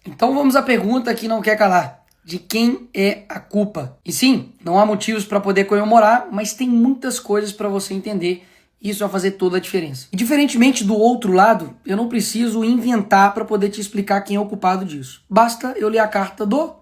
Então vamos à pergunta que não quer calar. De quem é a culpa? E sim, não há motivos para poder comemorar, mas tem muitas coisas para você entender. Isso vai fazer toda a diferença. E diferentemente do outro lado, eu não preciso inventar para poder te explicar quem é o culpado disso. Basta eu ler a carta do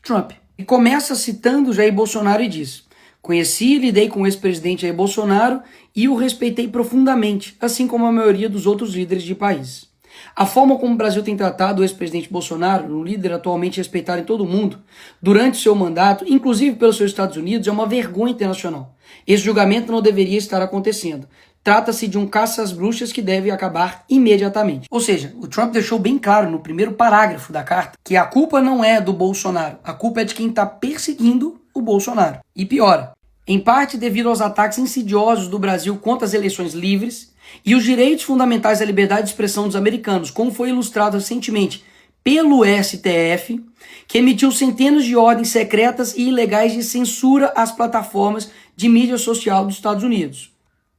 Trump. E começa citando Jair Bolsonaro e diz: conheci e lidei com o ex-presidente Jair Bolsonaro e o respeitei profundamente, assim como a maioria dos outros líderes de países. A forma como o Brasil tem tratado o ex-presidente Bolsonaro, um líder atualmente respeitado em todo o mundo, durante seu mandato, inclusive pelos seus Estados Unidos, é uma vergonha internacional. Esse julgamento não deveria estar acontecendo. Trata-se de um caça às bruxas que deve acabar imediatamente. Ou seja, o Trump deixou bem claro no primeiro parágrafo da carta que a culpa não é do Bolsonaro, a culpa é de quem está perseguindo o Bolsonaro. E piora, em parte devido aos ataques insidiosos do Brasil contra as eleições livres e os direitos fundamentais à liberdade de expressão dos americanos, como foi ilustrado recentemente pelo STF, que emitiu centenas de ordens secretas e ilegais de censura às plataformas de mídia social dos Estados Unidos.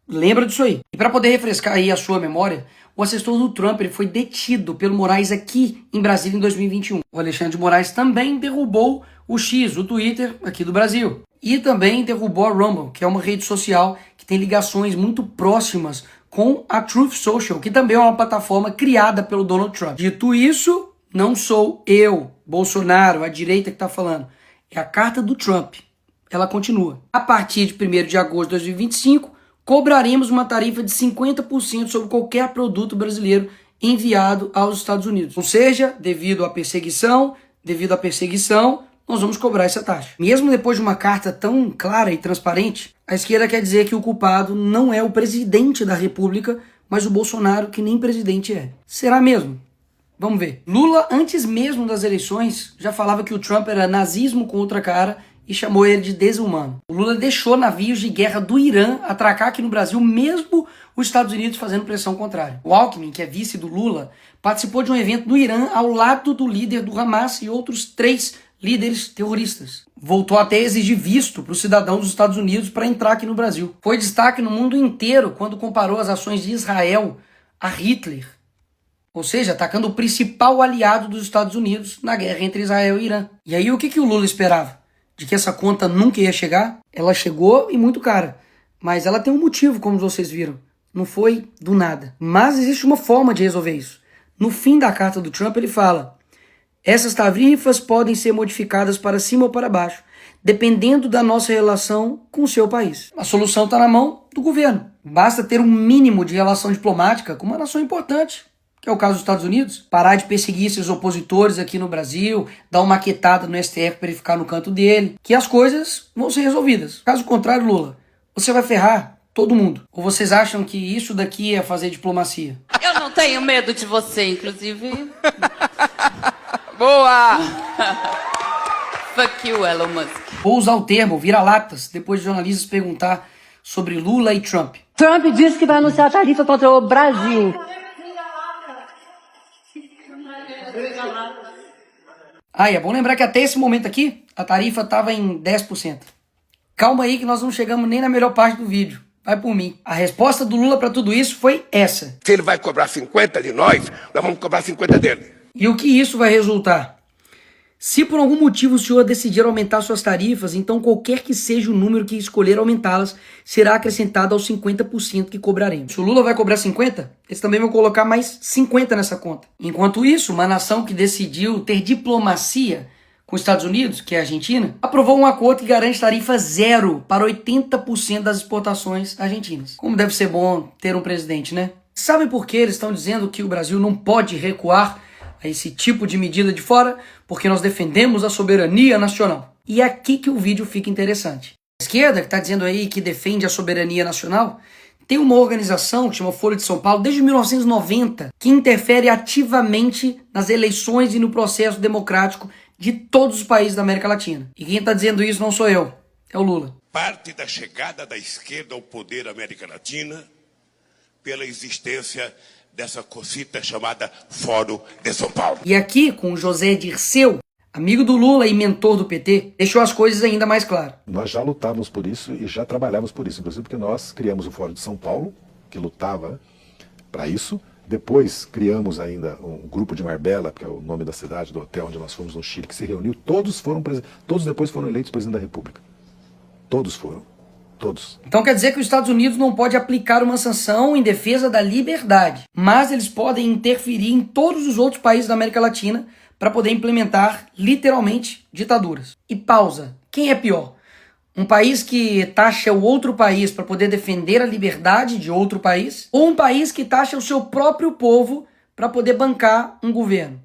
Lembra disso aí. E para poder refrescar aí a sua memória, o assessor do Trump ele foi detido pelo Moraes aqui em Brasília em 2021. O Alexandre de Moraes também derrubou o X, o Twitter, aqui do Brasil. E também derrubou a Rumble, que é uma rede social que tem ligações muito próximas com a Truth Social, que também é uma plataforma criada pelo Donald Trump. Dito isso, não sou eu, Bolsonaro, a direita que está falando. É a carta do Trump. Ela continua. A partir de 1º de agosto de 2025, cobraremos uma tarifa de 50% sobre qualquer produto brasileiro enviado aos Estados Unidos. Ou seja, devido à perseguição, nós vamos cobrar essa taxa. Mesmo depois de uma carta tão clara e transparente, a esquerda quer dizer que o culpado não é o presidente da República, mas o Bolsonaro, que nem presidente é. Será mesmo? Vamos ver. Lula, antes mesmo das eleições, já falava que o Trump era nazismo com outra cara e chamou ele de desumano. O Lula deixou navios de guerra do Irã atracar aqui no Brasil, mesmo os Estados Unidos fazendo pressão contrária. O Alckmin, que é vice do Lula, participou de um evento no Irã ao lado do líder do Hamas e outros 3 líderes terroristas. Voltou até a exigir visto para os cidadãos dos Estados Unidos para entrar aqui no Brasil. Foi destaque no mundo inteiro quando comparou as ações de Israel a Hitler. Ou seja, atacando o principal aliado dos Estados Unidos na guerra entre Israel e Irã. E aí o que o Lula esperava? De que essa conta nunca ia chegar? Ela chegou e muito cara. Mas ela tem um motivo, como vocês viram. Não foi do nada. Mas existe uma forma de resolver isso. No fim da carta do Trump ele fala: essas tarifas podem ser modificadas para cima ou para baixo, dependendo da nossa relação com o seu país. A solução está na mão do governo. Basta ter um mínimo de relação diplomática com uma nação importante, que é o caso dos Estados Unidos, parar de perseguir seus opositores aqui no Brasil, dar uma maquetada no STF para ele ficar no canto dele, que as coisas vão ser resolvidas. Caso contrário, Lula, você vai ferrar todo mundo. Ou vocês acham que isso daqui é fazer diplomacia? Eu não tenho medo de você, inclusive. Boa! Fuck you, Elon Musk. Vou usar o termo vira-latas depois de jornalistas perguntar sobre Lula e Trump. Trump disse que vai anunciar a tarifa contra o Brasil. Ah, e é bom lembrar que até esse momento aqui, a tarifa estava em 10%. Calma aí que nós não chegamos nem na melhor parte do vídeo. Vai por mim. A resposta do Lula para tudo isso foi essa. Se ele vai cobrar 50 de nós vamos cobrar 50 dele. E o que isso vai resultar? Se por algum motivo o senhor decidir aumentar suas tarifas, então qualquer que seja o número que escolher aumentá-las, será acrescentado aos 50% que cobraremos. Se o Lula vai cobrar 50, eles também vão colocar mais 50 nessa conta. Enquanto isso, uma nação que decidiu ter diplomacia com os Estados Unidos, que é a Argentina, aprovou um acordo que garante tarifa zero para 80% das exportações argentinas. Como deve ser bom ter um presidente, né? Sabem por que eles estão dizendo que o Brasil não pode recuar a esse tipo de medida de fora? Porque nós defendemos a soberania nacional. E é aqui que o vídeo fica interessante. A esquerda, que está dizendo aí que defende a soberania nacional, tem uma organização que chama Folha de São Paulo, desde 1990, que interfere ativamente nas eleições e no processo democrático de todos os países da América Latina. E quem está dizendo isso não sou eu, é o Lula. Parte da chegada da esquerda ao poder da América Latina pela existência dessa cosita chamada Fórum de São Paulo. E aqui, com o José Dirceu, amigo do Lula e mentor do PT, deixou as coisas ainda mais claras. Nós já lutávamos por isso e já trabalhávamos por isso, inclusive porque nós criamos o Fórum de São Paulo, que lutava para isso, Depois criamos ainda um grupo de Marbella, que é o nome da cidade, do hotel onde nós fomos no Chile, que se reuniu. Todos depois foram eleitos presidente da República. Todos foram. Todos. Então quer dizer que os Estados Unidos não pode aplicar uma sanção em defesa da liberdade, mas eles podem interferir em todos os outros países da América Latina para poder implementar, literalmente, ditaduras. E pausa. Quem é pior? Um país que taxa o outro país para poder defender a liberdade de outro país? Ou um país que taxa o seu próprio povo para poder bancar um governo?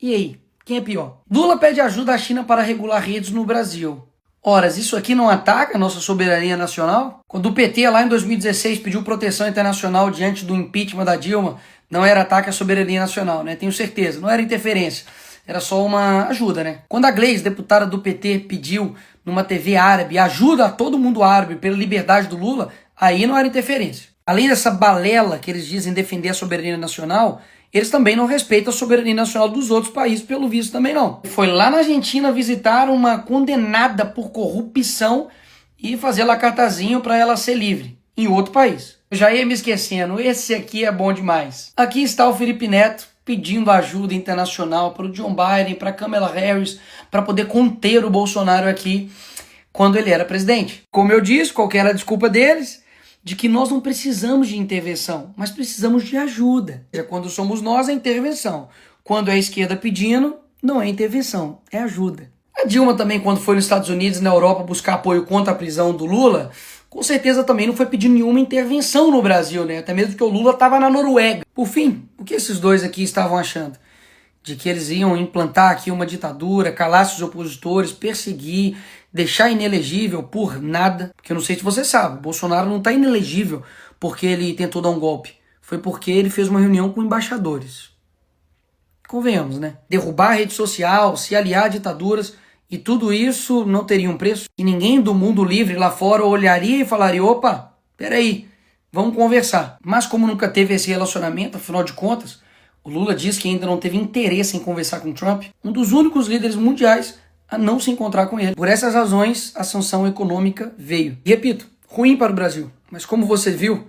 E aí? Quem é pior? Lula pede ajuda à China para regular redes no Brasil. Ora, isso aqui não ataca a nossa soberania nacional? Quando o PT lá em 2016 pediu proteção internacional diante do impeachment da Dilma, não era ataque à soberania nacional, né? Tenho certeza, não era interferência, era só uma ajuda, né? Quando a Gleisi, deputada do PT, pediu numa TV árabe ajuda a todo mundo árabe pela liberdade do Lula, aí não era interferência. Além dessa balela que eles dizem defender a soberania nacional, eles também não respeitam a soberania nacional dos outros países, pelo visto também não. Foi lá na Argentina visitar uma condenada por corrupção e fazer lá cartazinho para ela ser livre, em outro país. Eu já ia me esquecendo, esse aqui é bom demais. Aqui está o Felipe Neto pedindo ajuda internacional para o John Biden, para Kamala Harris, para poder conter o Bolsonaro aqui quando ele era presidente. Como eu disse, qual que era a desculpa deles? De que nós não precisamos de intervenção, mas precisamos de ajuda. Quando somos nós, é intervenção. Quando é a esquerda pedindo, não é intervenção, é ajuda. A Dilma também, quando foi nos Estados Unidos e na Europa buscar apoio contra a prisão do Lula, com certeza também não foi pedir nenhuma intervenção no Brasil, né? Até mesmo porque o Lula estava na Noruega. Por fim, o que esses dois aqui estavam achando? De que eles iam implantar aqui uma ditadura, calar os opositores, perseguir, deixar inelegível por nada. Porque eu não sei se você sabe, Bolsonaro não está inelegível porque ele tentou dar um golpe. Foi porque ele fez uma reunião com embaixadores. Convenhamos, né? Derrubar a rede social, se aliar a ditaduras, e tudo isso não teria um preço. E ninguém do mundo livre lá fora olharia e falaria, opa, peraí, vamos conversar. Mas como nunca teve esse relacionamento, afinal de contas, o Lula diz que ainda não teve interesse em conversar com Trump, um dos únicos líderes mundiais a não se encontrar com ele. Por essas razões, a sanção econômica veio. E repito, ruim para o Brasil. Mas como você viu,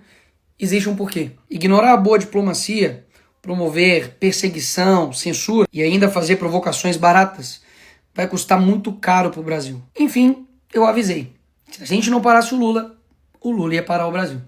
existe um porquê. Ignorar a boa diplomacia, promover perseguição, censura e ainda fazer provocações baratas vai custar muito caro para o Brasil. Enfim, eu avisei. Se a gente não parasse o Lula ia parar o Brasil.